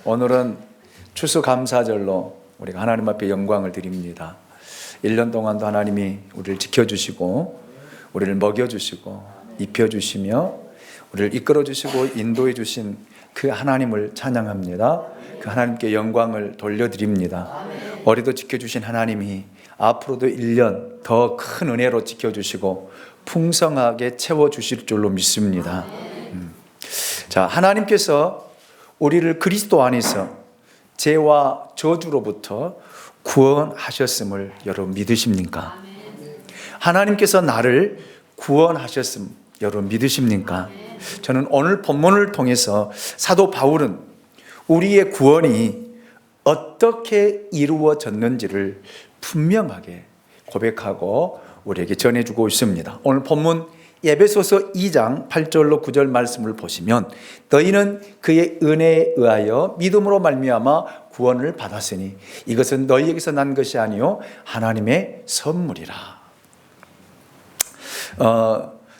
오늘은 추수감사절로 우리가 하나님 앞에 영광을 드립니다. 1년 동안도 하나님이 우리를 지켜주시고 우리를 먹여주시고 입혀주시며 우리를 이끌어주시고 인도해주신 그 하나님을 찬양합니다. 그 하나님께 영광을 돌려드립니다. 올해도 지켜주신 하나님이 앞으로도 1년 더 큰 은혜로 지켜주시고 풍성하게 채워주실 줄로 믿습니다. 자, 하나님께서 우리를 그리스도 안에서 죄와 저주로부터 구원하셨음을 여러분 믿으십니까? 하나님께서 나를 구원하셨음 여러분 믿으십니까? 저는 오늘 본문을 통해서 사도 바울은 우리의 구원이 어떻게 이루어졌는지를 분명하게 고백하고 우리에게 전해주고 있습니다. 오늘 본문 에베소서 2장 8절로 9절 말씀을 보시면 너희는 그의 은혜에 의하여 믿음으로 말미암아 구원을 받았으니 이것은 너희에게서 난 것이 아니요 하나님의 선물이라.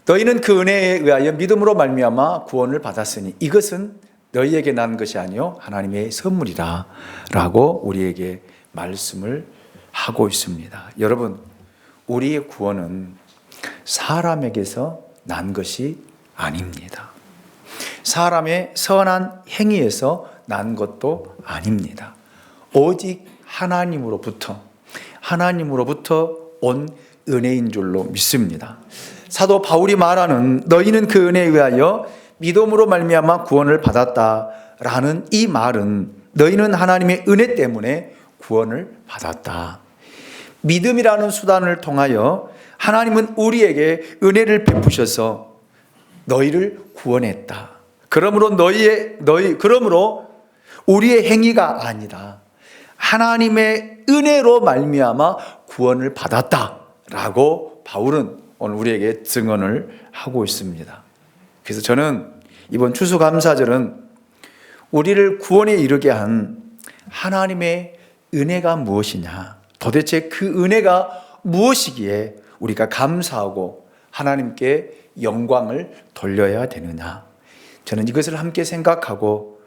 너희는 그 은혜에 의하여 믿음으로 말미암아 구원을 받았으니 이것은 너희에게 난 것이 아니요 하나님의 선물이라 라고 우리에게 말씀을 하고 있습니다. 여러분, 우리의 구원은 사람에게서 난 것이 아닙니다. 사람의 선한 행위에서 난 것도 아닙니다. 오직 하나님으로부터 온 은혜인 줄로 믿습니다. 사도 바울이 말하는 너희는 그 은혜에 의하여 믿음으로 말미암아 구원을 받았다라는 이 말은 너희는 하나님의 은혜 때문에 구원을 받았다. 믿음이라는 수단을 통하여 하나님은 우리에게 은혜를 베푸셔서 너희를 구원했다. 그러므로 그러므로 우리의 행위가 아니라 하나님의 은혜로 말미암아 구원을 받았다라고 바울은 오늘 우리에게 증언을 하고 있습니다. 그래서 저는 이번 추수감사절은 우리를 구원에 이르게 한 하나님의 은혜가 무엇이냐, 도대체 그 은혜가 무엇이기에 우리가 감사하고 하나님께 영광을 돌려야 되느냐, 저는 이것을 함께 생각하고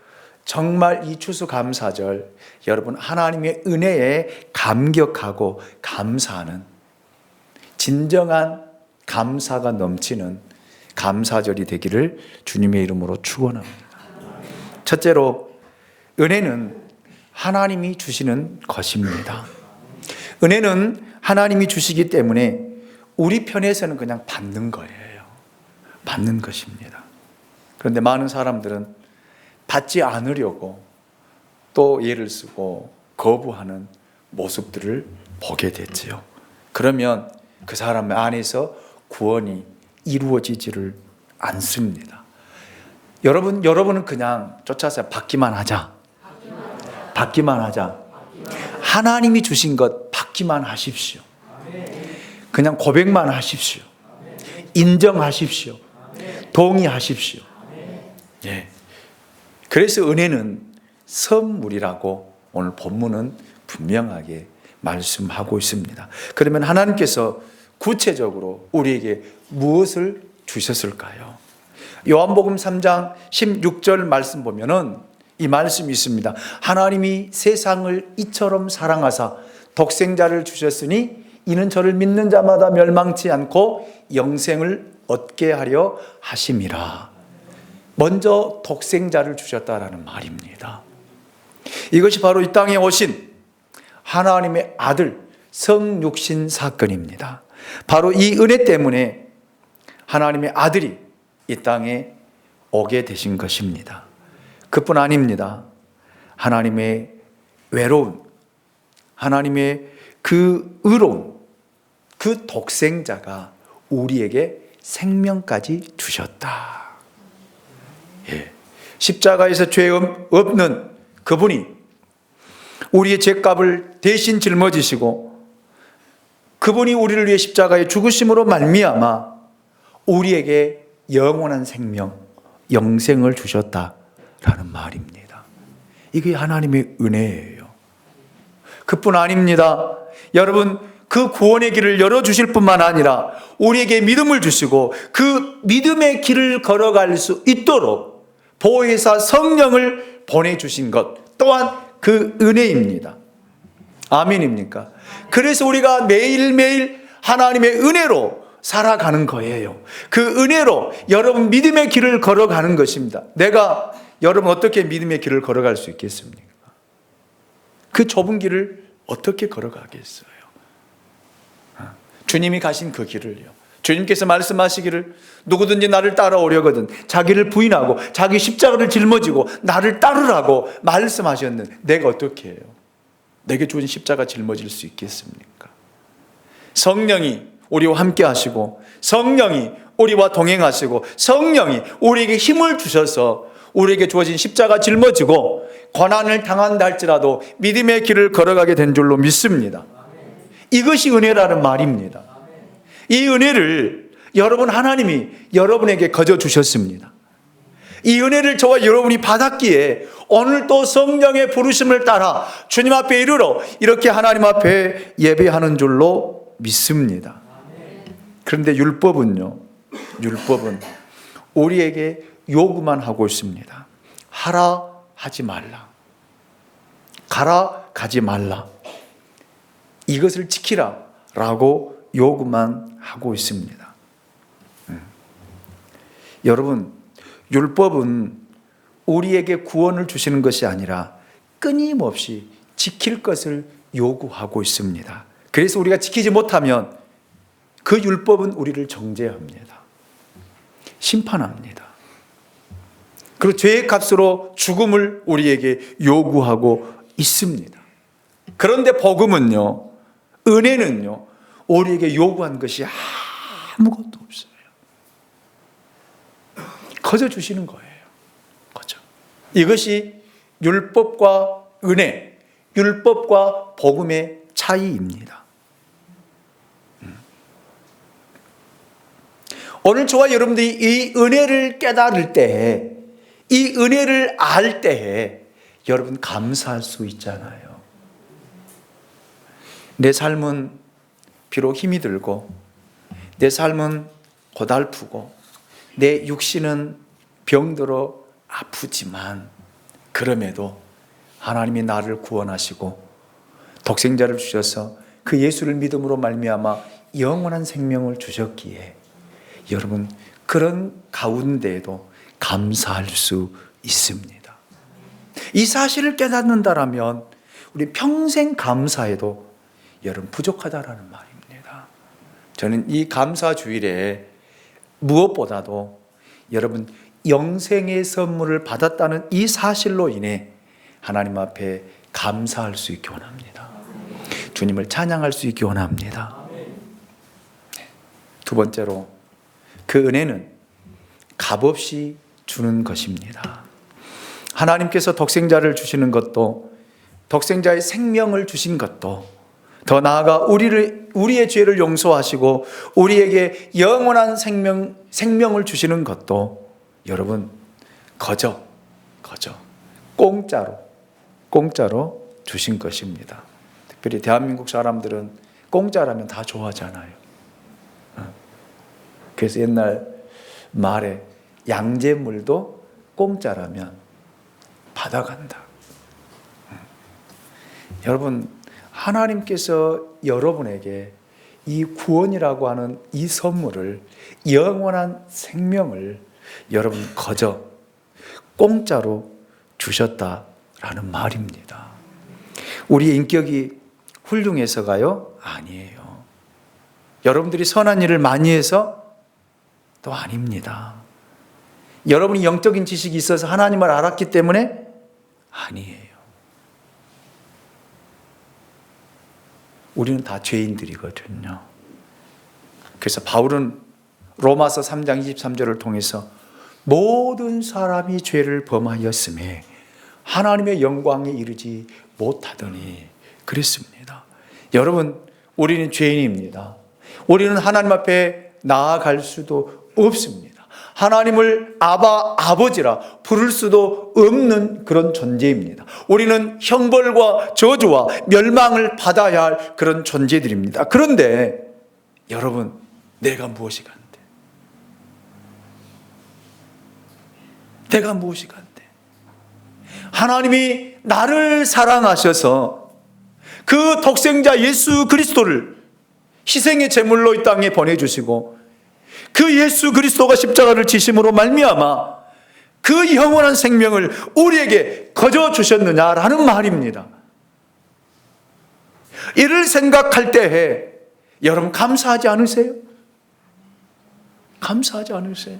정말 이 추수감사절 여러분 하나님의 은혜에 감격하고 감사하는 진정한 감사가 넘치는 감사절이 되기를 주님의 이름으로 축원합니다. 첫째로, 은혜는 하나님이 주시는 것입니다. 은혜는 하나님이 주시기 때문에 우리 편에서는 그냥 받는 거예요. 받는 것입니다. 그런데 많은 사람들은 받지 않으려고 또 예를 쓰고 거부하는 모습들을 보게 됐지요. 그러면 그 사람 안에서 구원이 이루어지지를 않습니다. 여러분은 그냥 쫓아서 받기만 하자. 하나님이 주신 것 받기만 하십시오. 그냥 고백만 하십시오. 인정하십시오. 동의하십시오. 예. 그래서 은혜는 선물이라고 오늘 본문은 분명하게 말씀하고 있습니다. 그러면 하나님께서 구체적으로 우리에게 무엇을 주셨을까요? 요한복음 3장 16절 말씀 보면은 이 말씀이 있습니다. 하나님이 세상을 이처럼 사랑하사 독생자를 주셨으니 이는 저를 믿는 자마다 멸망치 않고 영생을 얻게 하려 하심이라. 먼저 독생자를 주셨다라는 말입니다. 이것이 바로 이 땅에 오신 하나님의 아들 성육신 사건입니다. 바로 이 은혜 때문에 하나님의 아들이 이 땅에 오게 되신 것입니다. 그뿐 아닙니다. 하나님의 외로운, 하나님의 그 의로운 그 독생자가 우리에게 생명까지 주셨다. 예. 십자가에서 죄 없는 그분이 우리의 죄값을 대신 짊어지시고 그분이 우리를 위해 십자가에 죽으심으로 말미암아 우리에게 영원한 생명, 영생을 주셨다라는 말입니다. 이게 하나님의 은혜예요. 그뿐 아닙니다. 여러분, 그 구원의 길을 열어주실 뿐만 아니라 우리에게 믿음을 주시고 그 믿음의 길을 걸어갈 수 있도록 보혜사 성령을 보내주신 것, 또한 그 은혜입니다. 아멘입니까? 그래서 우리가 매일매일 하나님의 은혜로 살아가는 거예요. 그 은혜로 여러분 믿음의 길을 걸어가는 것입니다. 여러분 어떻게 믿음의 길을 걸어갈 수 있겠습니까? 그 좁은 길을 어떻게 걸어가겠어요? 주님이 가신 그 길을요. 주님께서 말씀하시기를 누구든지 나를 따라오려거든 자기를 부인하고 자기 십자가를 짊어지고 나를 따르라고 말씀하셨는데 내가 어떻게 해요? 내게 주신 십자가 짊어질 수 있겠습니까? 성령이 우리와 함께 하시고 성령이 우리와 동행하시고 성령이 우리에게 힘을 주셔서 우리에게 주어진 십자가 짊어지고 고난을 당한다 할지라도 믿음의 길을 걸어가게 된 줄로 믿습니다. 이것이 은혜라는 말입니다. 이 은혜를 여러분 하나님이 여러분에게 거저 주셨습니다. 이 은혜를 저와 여러분이 받았기에 오늘 또 성령의 부르심을 따라 주님 앞에 이르러 이렇게 하나님 앞에 예배하는 줄로 믿습니다. 그런데 율법은 우리에게 요구만 하고 있습니다. 하라 하지 말라. 가라 가지 말라. 이것을 지키라 라고 요구만 하고 있습니다. 여러분, 율법은 우리에게 구원을 주시는 것이 아니라 끊임없이 지킬 것을 요구하고 있습니다. 그래서 우리가 지키지 못하면 그 율법은 우리를 정죄합니다. 심판합니다. 그리고 죄의 값으로 죽음을 우리에게 요구하고 있습니다. 그런데 복음은요, 은혜는요, 우리에게 요구한 것이 아무것도 없어요. 거저 주시는 거예요. 거저. 이것이 율법과 은혜, 율법과 복음의 차이입니다. 오늘 저와 여러분들이 이 은혜를 깨달을 때에, 이 은혜를 알 때에 여러분 감사할 수 있잖아요. 내 삶은 비록 힘이 들고 내 삶은 고달프고 내 육신은 병들어 아프지만 그럼에도 하나님이 나를 구원하시고 독생자를 주셔서 그 예수를 믿음으로 말미암아 영원한 생명을 주셨기에 여러분 그런 가운데에도 감사할 수 있습니다. 이 사실을 깨닫는다라면 우리 평생 감사해도 여러분 부족하다라는 말입니다. 저는 이 감사 주일에 무엇보다도 여러분 영생의 선물을 받았다는 이 사실로 인해 하나님 앞에 감사할 수 있기 원합니다. 주님을 찬양할 수 있기 원합니다. 두 번째로 그 은혜는 값없이 주는 것입니다. 하나님께서 독생자를 주시는 것도 독생자의 생명을 주신 것도 더 나아가 우리의 죄를 용서하시고 우리에게 영원한 생명을 주시는 것도 여러분 거저 공짜로 주신 것입니다. 특별히 대한민국 사람들은 공짜라면 다 좋아하잖아요. 그래서 옛날 말에 양잿물도 공짜라면 받아간다. 여러분 하나님께서 여러분에게 이 구원이라고 하는 이 선물을 영원한 생명을 여러분 거저 공짜로 주셨다라는 말입니다. 우리의 인격이 훌륭해서가요? 아니에요. 여러분들이 선한 일을 많이 해서 또 아닙니다. 여러분이 영적인 지식이 있어서 하나님을 알았기 때문에 아니에요. 우리는 다 죄인들이거든요. 그래서 바울은 로마서 3장 23절을 통해서 모든 사람이 죄를 범하였음에 하나님의 영광에 이르지 못하더니 그랬습니다. 여러분, 우리는 죄인입니다. 우리는 하나님 앞에 나아갈 수도 없습니다. 하나님을 아버지라 부를 수도 없는 그런 존재입니다. 우리는 형벌과 저주와 멸망을 받아야 할 그런 존재들입니다. 그런데 여러분, 내가 무엇이 간대? 내가 무엇이 간대? 하나님이 나를 사랑하셔서 그 독생자 예수 그리스도를 희생의 제물로 이 땅에 보내주시고 그 예수 그리스도가 십자가를 지심으로 말미암아 그 영원한 생명을 우리에게 거저 주셨느냐라는 말입니다. 이를 생각할 때에 여러분 감사하지 않으세요? 감사하지 않으세요?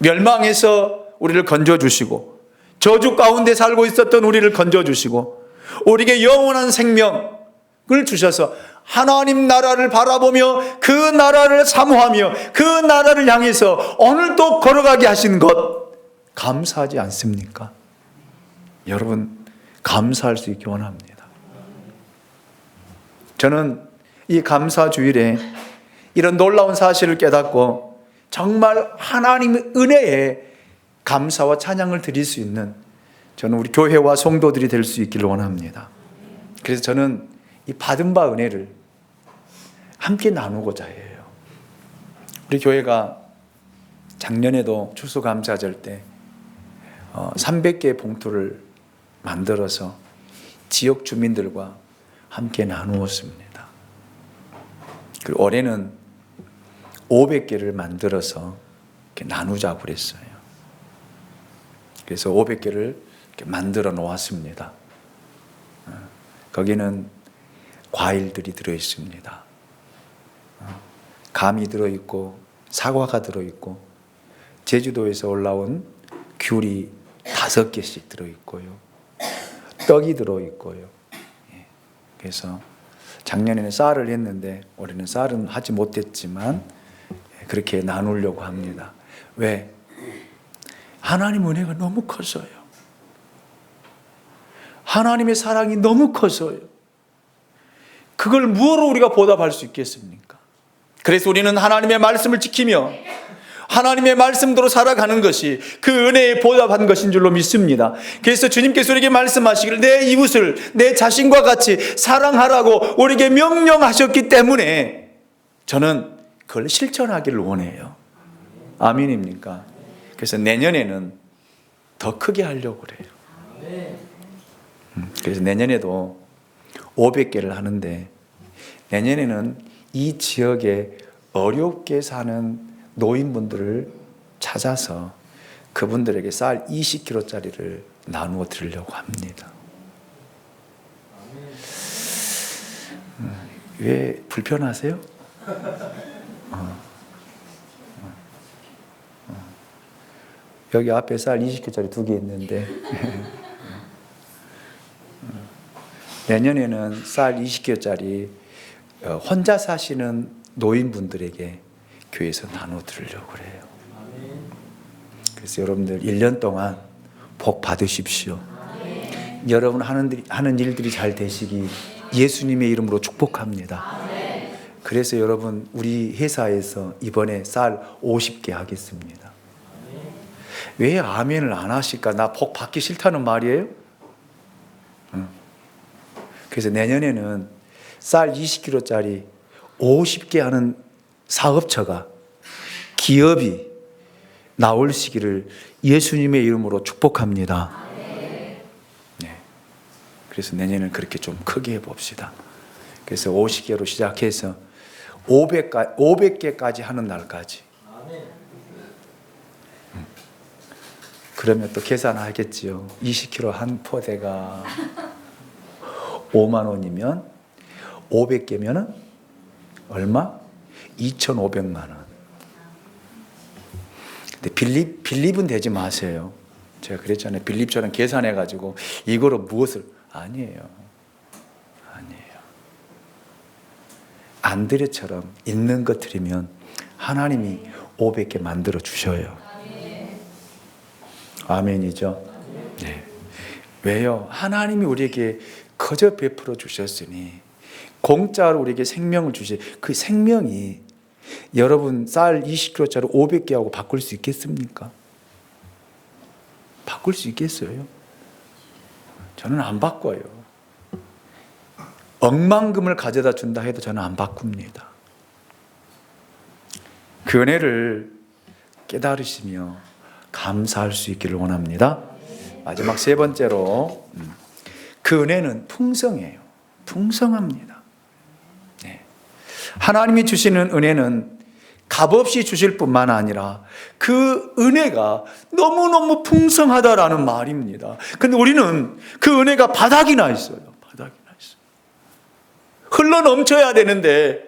멸망에서 우리를 건져주시고 저주 가운데 살고 있었던 우리를 건져주시고 우리에게 영원한 생명을 주셔서 하나님 나라를 바라보며 그 나라를 사모하며 그 나라를 향해서 오늘도 걸어가게 하신 것 감사하지 않습니까? 여러분 감사할 수 있기 원합니다. 저는 이 감사주일에 이런 놀라운 사실을 깨닫고 정말 하나님의 은혜에 감사와 찬양을 드릴 수 있는 저는 우리 교회와 성도들이 될 수 있기를 원합니다. 그래서 저는 이 받은 바 은혜를 함께 나누고자 해요. 우리 교회가 작년에도 추수감사절 때 300개의 봉투를 만들어서 지역 주민들과 함께 나누었습니다. 그리고 올해는 500개를 만들어서 이렇게 나누자고 그랬어요. 그래서 500개를 이렇게 만들어 놓았습니다. 거기는 과일들이 들어있습니다. 감이 들어있고 사과가 들어있고 제주도에서 올라온 귤이 5개씩 들어있고요. 떡이 들어있고요. 그래서 작년에는 쌀을 했는데 올해는 쌀은 하지 못했지만 그렇게 나누려고 합니다. 왜? 하나님 은혜가 너무 커서요. 하나님의 사랑이 너무 커서요. 그걸 무엇으로 우리가 보답할 수 있겠습니까? 그래서 우리는 하나님의 말씀을 지키며 하나님의 말씀대로 살아가는 것이 그 은혜에 보답한 것인 줄로 믿습니다. 그래서 주님께서 우리에게 말씀하시기를 내 이웃을 내 자신과 같이 사랑하라고 우리에게 명령하셨기 때문에 저는 그걸 실천하기를 원해요. 아멘입니까? 그래서 내년에는 더 크게 하려고 그래요. 그래서 내년에도 500개를 하는데 내년에는 이 지역에 어렵게 사는 노인분들을 찾아서 그분들에게 쌀 20kg짜리를 나누어 드리려고 합니다. 왜 불편하세요? 여기 앞에 쌀 20kg짜리 2개 있는데 내년에는 쌀 20kg짜리 혼자 사시는 노인분들에게 교회에서 나눠 드리려고 그래요. 그래서 여러분들 1년 동안 복 받으십시오. 여러분 하는 일들이 잘 되시기 예수님의 이름으로 축복합니다. 그래서 여러분 우리 회사에서 이번에 쌀 50개 하겠습니다. 왜 아멘을 안 하실까? 나 복 받기 싫다는 말이에요? 그래서 내년에는 쌀 20kg짜리 50개 하는 사업처가 기업이 나올 시기를 예수님의 이름으로 축복합니다. 네. 그래서 내년에는 그렇게 좀 크게 해봅시다. 그래서 50개로 시작해서 500개까지 하는 날까지. 그러면 또 계산하겠지요. 20kg 한 포대가 5만 원이면 500개면은 얼마? 2,500만 원. 근데 빌립은 되지 마세요. 제가 그랬잖아요. 빌립처럼 계산해가지고 이거로 무엇을 아니에요. 안드레처럼 있는 것 드리면 하나님이 500개 만들어 주셔요. 아멘이죠. 네. 왜요? 하나님이 우리에게 거저 베풀어 주셨으니 공짜로 우리에게 생명을 주시. 그 생명이 여러분 쌀 20kg짜리 500개하고 바꿀 수 있겠습니까? 바꿀 수 있겠어요? 저는 안 바꿔요. 억만금을 가져다 준다 해도 저는 안 바꿉니다. 그 은혜를 깨달으시며 감사할 수 있기를 원합니다. 마지막 세 번째로 그 은혜는 풍성해요. 풍성합니다. 네. 하나님이 주시는 은혜는 값없이 주실 뿐만 아니라 그 은혜가 너무너무 풍성하다라는 말입니다. 근데 우리는 그 은혜가 바닥이 나 있어요. 바닥이 나 있어요. 흘러 넘쳐야 되는데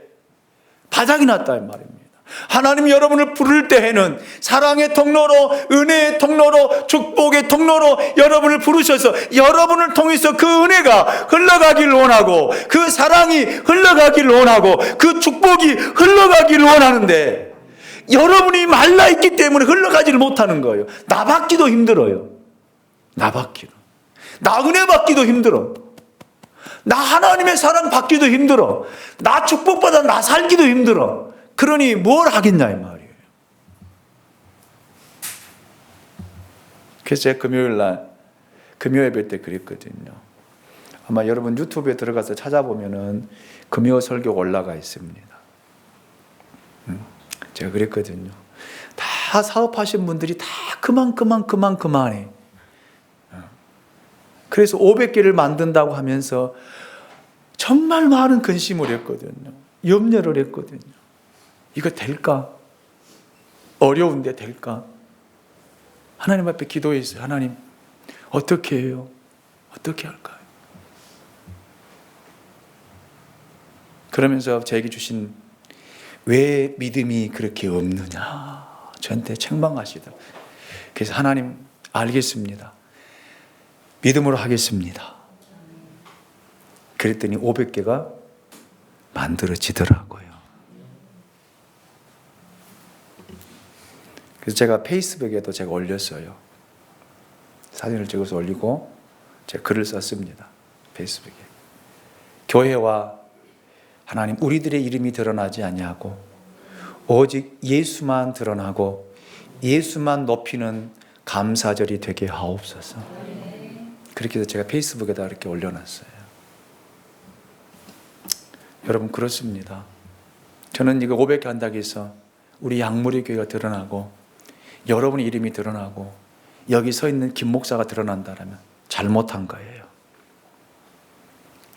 바닥이 났다는 말입니다. 하나님이 여러분을 부를 때에는 사랑의 통로로, 은혜의 통로로, 축복의 통로로 여러분을 부르셔서 여러분을 통해서 그 은혜가 흘러가기를 원하고, 그 사랑이 흘러가기를 원하고, 그 축복이 흘러가기를 원하는데 여러분이 말라있기 때문에 흘러가지를 못하는 거예요. 나 받기도 힘들어요. 나 받기도. 나 은혜 받기도 힘들어. 나 하나님의 사랑 받기도 힘들어. 나 축복받아 나 살기도 힘들어. 그러니 뭘 하겠냐 이 말이에요. 그래서 제가 금요 예배 때 그랬거든요. 아마 여러분 유튜브에 들어가서 찾아보면은 금요 설교 올라가 있습니다. 제가 그랬거든요. 다 사업하신 분들이 다 그만해. 그래서 500개를 만든다고 하면서 정말 많은 근심을 했거든요. 염려를 했거든요. 이거 될까? 어려운데 될까? 하나님 앞에 기도했어요. 하나님, 어떻게 해요? 어떻게 할까요? 그러면서 제게 주신 왜 믿음이 그렇게 없느냐 저한테 책망하시다. 그래서 하나님 알겠습니다. 믿음으로 하겠습니다. 그랬더니 500개가 만들어지더라고요. 그래서 제가 페이스북에도 제가 올렸어요. 사진을 찍어서 올리고 제가 글을 썼습니다. 페이스북에. 교회와 하나님, 우리들의 이름이 드러나지 아니하고 오직 예수만 드러나고 예수만 높이는 감사절이 되게 하옵소서. 그렇게 해서 제가 페이스북에다 이렇게 올려놨어요. 여러분, 그렇습니다. 저는 이거 500개 한다고 해서 우리 양무리 교회가 드러나고 여러분의 이름이 드러나고 여기 서 있는 김 목사가 드러난다면 잘못한 거예요.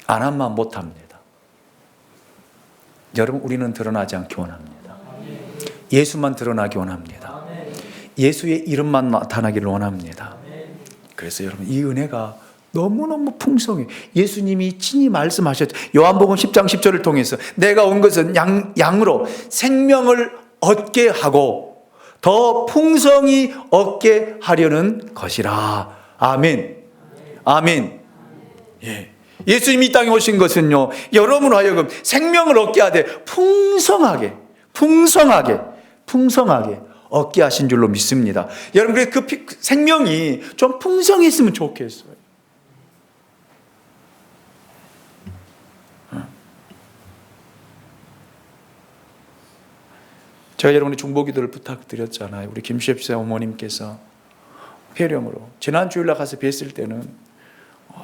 안 하면 못합니다. 여러분, 우리는 드러나지 않기 원합니다. 예수만 드러나기 원합니다. 예수의 이름만 나타나기를 원합니다. 그래서 여러분, 이 은혜가 너무너무 풍성해. 예수님이 친히 말씀하셨죠. 요한복음 10장 10절을 통해서 내가 온 것은 양으로 생명을 얻게 하고 더 풍성히 얻게 하려는 것이라. 아멘. 아멘. 예. 예수님이 이 땅에 오신 것은요, 여러분 하여금 생명을 얻게 하되 풍성하게 얻게 하신 줄로 믿습니다. 여러분, 그래서 그 생명이 좀 풍성했으면 좋겠어요. 제가 여러분의 중보기도를 부탁드렸잖아요. 우리 김시엽 어머님께서 폐렴으로 지난 주일날 가서 뵀을 때는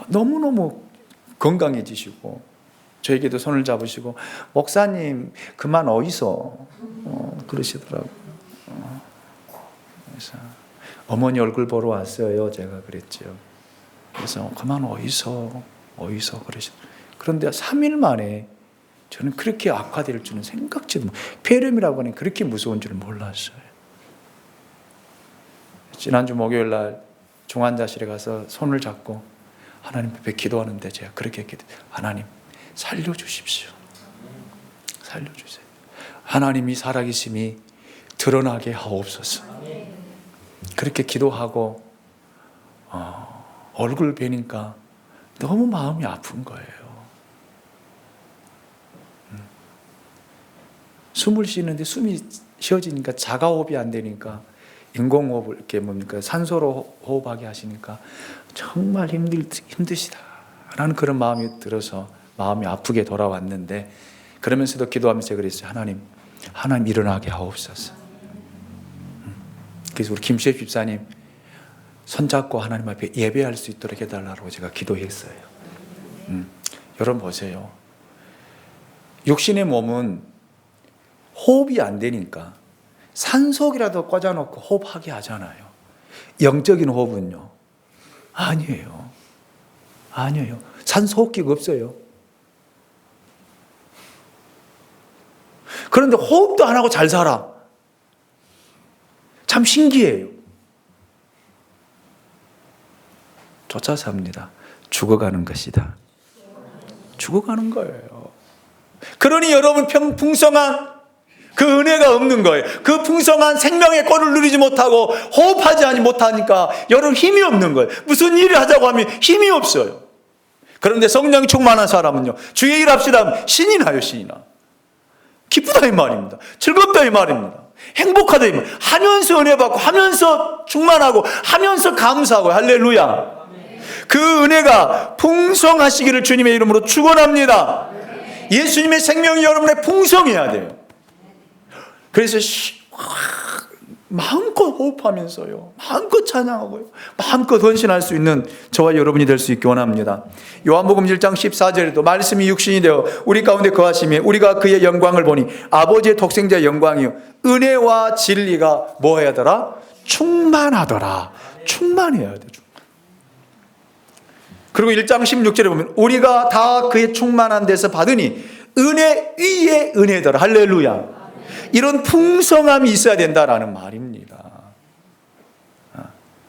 너무너무 건강해지시고 저에게도 손을 잡으시고 목사님 그만 어이소 그러시더라고요. 그래서 어머니 얼굴 보러 왔어요. 제가 그랬죠. 그래서 그만 어이소 그러시더라고요. 그런데 3일 만에 저는 그렇게 악화될 줄은 생각지도 못. 폐렴이라고 하는 그렇게 무서운 줄 몰랐어요. 지난주 목요일 날 중환자실에 가서 손을 잡고 하나님 앞에 기도하는데 제가 그렇게 기도해요. 하나님 살려주십시오. 살려주세요. 하나님이 살아계심이 드러나게 하옵소서. 그렇게 기도하고 얼굴 뵈니까 너무 마음이 아픈 거예요. 숨을 쉬는데 숨이 쉬어지니까 자가호흡이 안 되니까 인공호흡을 이렇게 산소로 호흡하게 하시니까 정말 힘드시다라는 그런 마음이 들어서 마음이 아프게 돌아왔는데, 그러면서도 기도하면서 그랬어요. 하나님 일어나게 하옵소서. 그래서 우리 김시엽 집사님 손잡고 하나님 앞에 예배할 수 있도록 해달라고 제가 기도했어요. 여러분 보세요. 육신의 몸은 호흡이 안 되니까 산속이라도 꽂아놓고 호흡하게 하잖아요. 영적인 호흡은요, 아니에요. 산소호흡기가 없어요. 그런데 호흡도 안 하고 잘 살아. 참 신기해요. 쫓아 삽니다. 죽어가는 것이다. 죽어가는 거예요. 그러니 여러분 풍성한 그 은혜가 없는 거예요. 그 풍성한 생명의 꼴을 누리지 못하고 호흡하지 못하니까 여러분 힘이 없는 거예요. 무슨 일을 하자고 하면 힘이 없어요. 그런데 성령이 충만한 사람은요, 주의 일 합시다 하면 신이 나요. 신이 나. 기쁘다 이 말입니다. 즐겁다 이 말입니다. 행복하다 이 말. 하면서 은혜 받고 하면서 충만하고 하면서 감사하고 할렐루야. 그 은혜가 풍성하시기를 주님의 이름으로 축원합니다. 예수님의 생명이 여러분의 풍성해야 돼요. 그래서 마음껏 호흡하면서요, 마음껏 찬양하고요, 마음껏 헌신할 수 있는 저와 여러분이 될 수 있기 원합니다. 요한복음 1장 14절에도 말씀이 육신이 되어 우리 가운데 거하시며 우리가 그의 영광을 보니 아버지의 독생자의 영광이요 은혜와 진리가 뭐 해야 하더라? 충만하더라. 충만해야 돼. 그리고 1장 16절에 보면 우리가 다 그의 충만한 데서 받으니 은혜 위에 은혜더라. 할렐루야. 이런 풍성함이 있어야 된다라는 말입니다.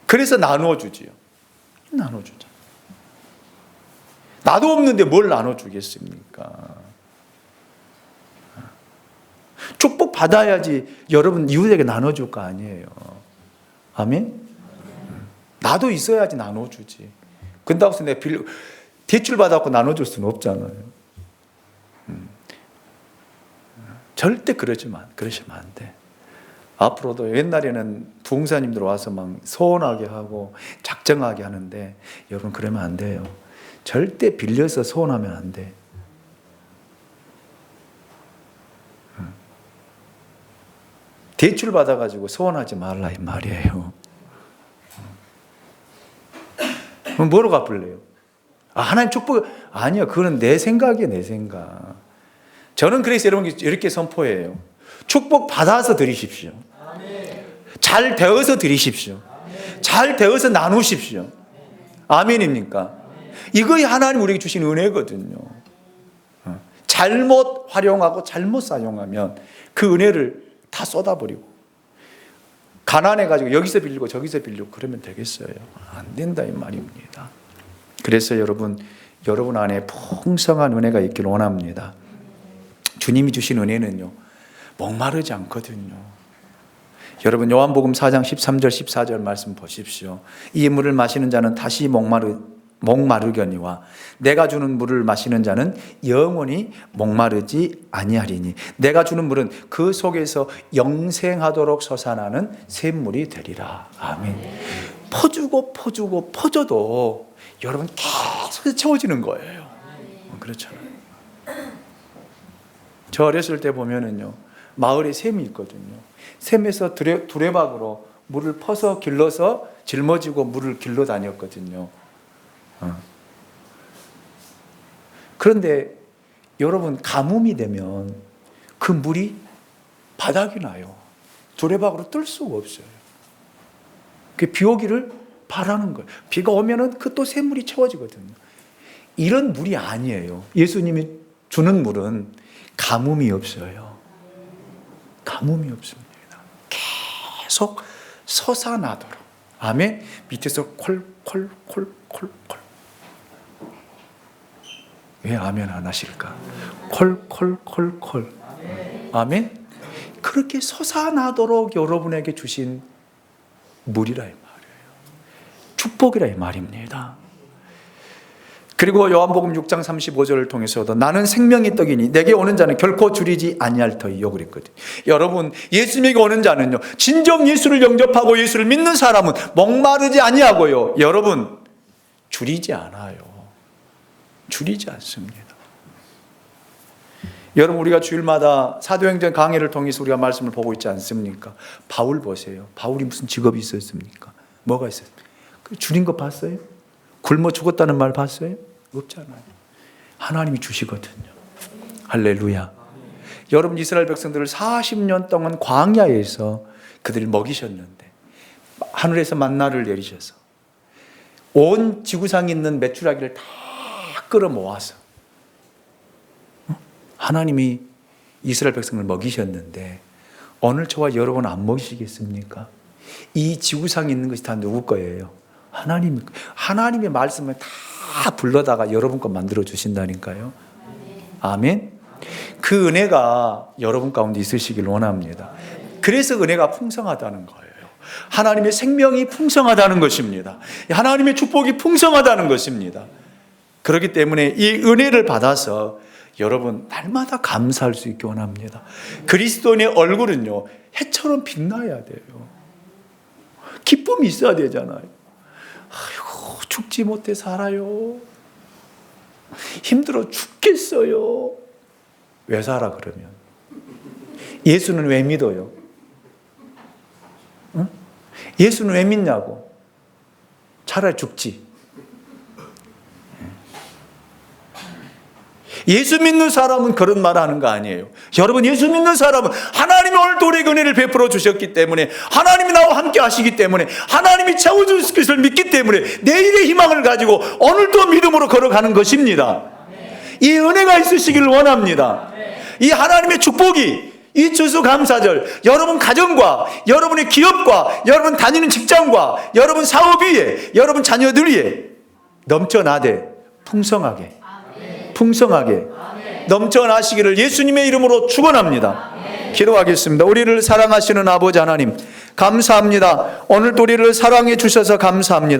그래서 나눠주지요. 나눠주죠. 나도 없는데 뭘 나눠주겠습니까? 축복 받아야지 여러분 이웃에게 나눠줄 거 아니에요. 아멘? 나도 있어야지 나눠주지. 그런다고 해서 내가 대출 받아갖고 나눠줄 수는 없잖아요. 절대 그러시면 안 돼. 앞으로도 옛날에는 부흥사님들 와서 막 소원하게 하고 작정하게 하는데 여러분 그러면 안 돼요. 절대 빌려서 소원하면 안 돼. 대출 받아가지고 소원하지 말라 이 말이에요. 그럼 뭐로 갚을래요? 하나님 축복 아니요. 그건 내 생각이에요. 내 생각. 저는 그래서 여러분 이렇게 선포해요. 축복 받아서 드리십시오. 잘 되어서 드리십시오. 잘 되어서 나누십시오. 아멘입니까? 이거이 하나님 우리에게 주신 은혜거든요. 잘못 활용하고 잘못 사용하면 그 은혜를 다 쏟아버리고 가난해가지고 여기서 빌리고 저기서 빌리고 그러면 되겠어요? 안 된다 이 말입니다. 그래서 여러분 안에 풍성한 은혜가 있기를 원합니다. 주님이 주신 은혜는요, 목마르지 않거든요. 여러분 요한복음 4장 13절 14절 말씀 보십시오. 이 물을 마시는 자는 다시 목마르거니와 내가 주는 물을 마시는 자는 영원히 목마르지 아니하리니 내가 주는 물은 그 속에서 영생하도록 솟아나는 샘물이 되리라. 아멘. 퍼줘도 여러분 계속 채워지는 거예요. 그렇잖아요. 저 어렸을 때 보면은요, 마을에 샘이 있거든요. 샘에서 두레박으로 물을 퍼서 길러서 짊어지고 물을 길러 다녔거든요. 그런데 여러분 가뭄이 되면 그 물이 바닥이 나요. 두레박으로 뜰 수가 없어요. 비 오기를 바라는 거예요. 비가 오면은 그 또 샘물이 채워지거든요. 이런 물이 아니에요. 예수님이 주는 물은 가뭄이 없어요. 가뭄이 없습니다. 계속 솟아나도록. 아멘. 밑에서 콜콜콜콜콜. 왜 아멘 안 하실까? 콜콜콜콜. 아멘. 그렇게 솟아나도록 여러분에게 주신 물이라 이 말이에요. 축복이라 이 말입니다. 그리고 요한복음 6장 35절을 통해서도 나는 생명의 떡이니 내게 오는 자는 결코 줄이지 아니할 터이요 그랬거든요. 여러분 예수님에게 오는 자는요, 진정 예수를 영접하고 예수를 믿는 사람은 목마르지 아니하고요, 여러분 줄이지 않아요. 줄이지 않습니다. 여러분 우리가 주일마다 사도행전 강해를 통해서 우리가 말씀을 보고 있지 않습니까? 바울 보세요. 바울이 무슨 직업이 있었습니까? 뭐가 있었습니까? 줄인 거 봤어요? 굶어 죽었다는 말 봤어요? 없잖아요. 하나님이 주시거든요. 할렐루야. 여러분 이스라엘 백성들을 40년 동안 광야에서 그들을 먹이셨는데 하늘에서 만나를 내리셔서 온 지구상에 있는 메추라기를 다 끌어모아서 하나님이 이스라엘 백성을 먹이셨는데 오늘 저와 여러분 안 먹이시겠습니까? 이 지구상에 있는 것이 다 누구 거예요? 하나님의 말씀을 다 불러다가 여러분 거 만들어 주신다니까요. 아멘. 그 은혜가 여러분 가운데 있으시길 원합니다. 그래서 은혜가 풍성하다는 거예요. 하나님의 생명이 풍성하다는 것입니다. 하나님의 축복이 풍성하다는 것입니다. 그렇기 때문에 이 은혜를 받아서 여러분 날마다 감사할 수 있기 원합니다. 그리스도인의 얼굴은요 해처럼 빛나야 돼요. 기쁨이 있어야 되잖아요. 아이고 죽지 못해 살아요. 힘들어 죽겠어요. 왜 살아 그러면? 예수는 왜 믿어요? 응? 예수는 왜 믿냐고? 차라리 죽지. 예수 믿는 사람은 그런 말 하는 거 아니에요. 여러분 예수 믿는 사람은 하나님이 오늘도 우리에게 은혜를 베풀어 주셨기 때문에, 하나님이 나와 함께 하시기 때문에, 하나님이 채워주실 것을 믿기 때문에 내일의 희망을 가지고 오늘도 믿음으로 걸어가는 것입니다. 이 은혜가 있으시기를 원합니다. 이 하나님의 축복이 이 추수감사절 여러분 가정과 여러분의 기업과 여러분 다니는 직장과 여러분 사업 위에 여러분 자녀들 위에 넘쳐나되 풍성하게 넘쳐나시기를 예수님의 이름으로 축원합니다. 기도하겠습니다. 우리를 사랑하시는 아버지 하나님 감사합니다. 오늘도 우리를 사랑해 주셔서 감사합니다.